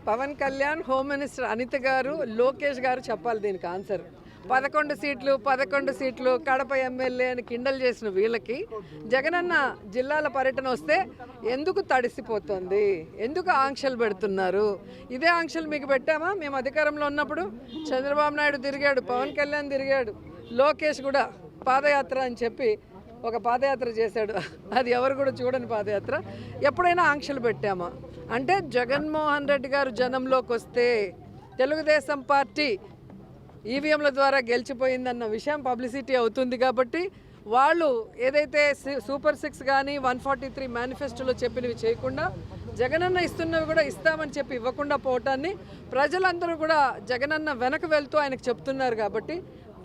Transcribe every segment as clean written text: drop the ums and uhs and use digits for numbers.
Pawan Kalyan, home minister Anitha గారు, లోకేష్ గారు చెప్పాలి దీనికి ఆన్సర్. 11 సీట్లు కడప ఎమ్మెల్యే అని కిండల్ చేసిన వీళ్ళకి జగనన్న జిల్లాల పర్యటన వస్తే ఎందుకు తడిసిపోతుంది, ఎందుకు ఆంక్షలు పెడుతున్నారు? ఇదే ఆంక్షలు మీకు పెట్టామా మేము అధికారంలో ఉన్నప్పుడు? చంద్రబాబు నాయుడు తిరిగాడు, పవన్ కళ్యాణ్ తిరిగాడు, లోకేష్ కూడా పాదయాత్ర అని చెప్పి ఒక పాదయాత్ర చేశాడు. అది ఎవరు కూడా చూడని పాదయాత్ర. ఎప్పుడైనా ఆంక్షలు పెట్టామా? అంటే జగన్మోహన్ రెడ్డి గారు జనంలోకి వస్తే తెలుగుదేశం పార్టీ ఈవీఎంల ద్వారా గెలిచిపోయిందన్న విషయం పబ్లిసిటీ అవుతుంది కాబట్టి వాళ్ళు ఏదైతే సూపర్ 6 కానీ 143 మేనిఫెస్టోలో చెప్పినవి చేయకుండా జగనన్న ఇస్తున్నవి కూడా ఇస్తామని చెప్పి ఇవ్వకుండా పోవటాన్ని ప్రజలందరూ కూడా జగనన్న వెనక వెళ్తూ ఆయనకు చెప్తున్నారు. కాబట్టి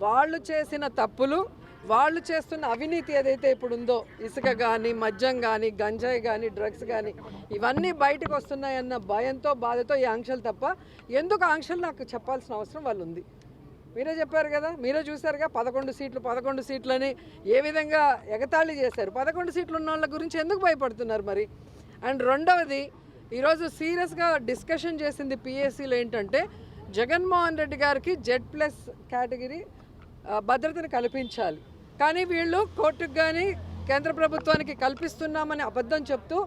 వాళ్ళు చేసిన తప్పులు, వాళ్ళు చేస్తున్న అవినీతి ఏదైతే ఇప్పుడు ఉందో, ఇసుక కానీ, మద్యం కానీ, గంజాయి కానీ, డ్రగ్స్ కానీ, ఇవన్నీ బయటకు వస్తున్నాయన్న భయంతో, బాధతో ఈ ఆంక్షలు తప్ప ఎందుకు ఆంక్షలు నాకు చెప్పాల్సిన అవసరం వాళ్ళు ఉంది. మీరే చెప్పారు కదా, మీరే చూశారుగా 11 సీట్లని ఏ విధంగా ఎగతాళి చేశారు. 11 సీట్లు ఉన్న వాళ్ళ గురించి ఎందుకు భయపడుతున్నారు మరి? అండ్ రెండవది, ఈరోజు సీరియస్గా డిస్కషన్ చేసింది పిఎస్సీలో ఏంటంటే జగన్మోహన్ రెడ్డి గారికి Z+ కేటగిరీ భద్రతను కల్పించాలి. కానీ వీళ్ళు కోర్టుకు కానీ కేంద్ర ప్రభుత్వానికి కల్పిస్తున్నామని అబద్ధం చెప్తూ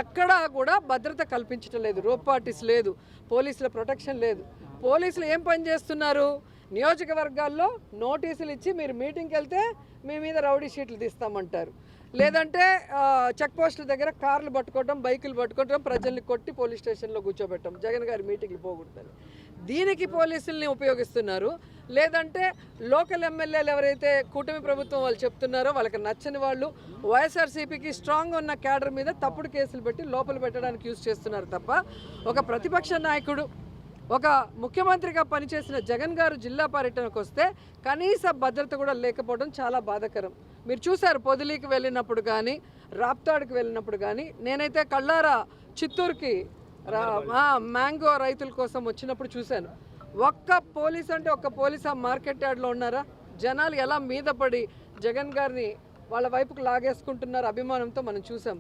ఎక్కడా కూడా భద్రత కల్పించడం లేదు. రోప్ పార్టీస్ లేదు, పోలీసుల ప్రొటెక్షన్ లేదు. పోలీసులు ఏం పని చేస్తున్నారు? నియోజకవర్గాల్లో నోటీసులు ఇచ్చి మీరు మీటింగ్కి వెళ్తే మీ మీద రౌడీ షీట్లు తీస్తామంటారు, లేదంటే చెక్ పోస్టుల దగ్గర కార్లు పట్టుకోవటం, బైకులు పట్టుకోవటం, ప్రజల్ని కొట్టి పోలీస్ స్టేషన్లో కూర్చోబెట్టడం, జగన్ గారి మీటింగ్లు పోగొడతారు. దీనికి పోలీసుల్ని ఉపయోగిస్తున్నారు. లేదంటే లోకల్ ఎమ్మెల్యేలు ఎవరైతే కూటమి ప్రభుత్వం వాళ్ళు చెప్తున్నారో వాళ్ళకి నచ్చని వాళ్ళు వైఎస్ఆర్సీపీకి స్ట్రాంగ్ ఉన్న క్యాడర్ మీద తప్పుడు కేసులు పెట్టి లోపల పెట్టడానికి యూజ్ చేస్తున్నారు తప్ప ఒక ప్రతిపక్ష నాయకుడు, ఒక ముఖ్యమంత్రిగా పనిచేసిన జగన్ గారు జిల్లా పర్యటనకు వస్తే కనీస భద్రత కూడా లేకపోవడం చాలా బాధాకరం. మీరు చూశారు పొదిలీకి వెళ్ళినప్పుడు కానీ, రాప్తాడుకి వెళ్ళినప్పుడు కానీ. నేనైతే కళ్ళారా చిత్తూరుకి మ్యాంగో రైతుల కోసం వచ్చినప్పుడు చూశాను. ఒక్క పోలీస్ అంటే ఒక్క పోలీస్ ఆ మార్కెట్ యార్డ్లో ఉన్నారా? జనాలు ఎలా మీద పడి జగన్ గారిని వాళ్ళ వైపుకు లాగేసుకుంటున్నారు అభిమానంతో మనం చూసాం.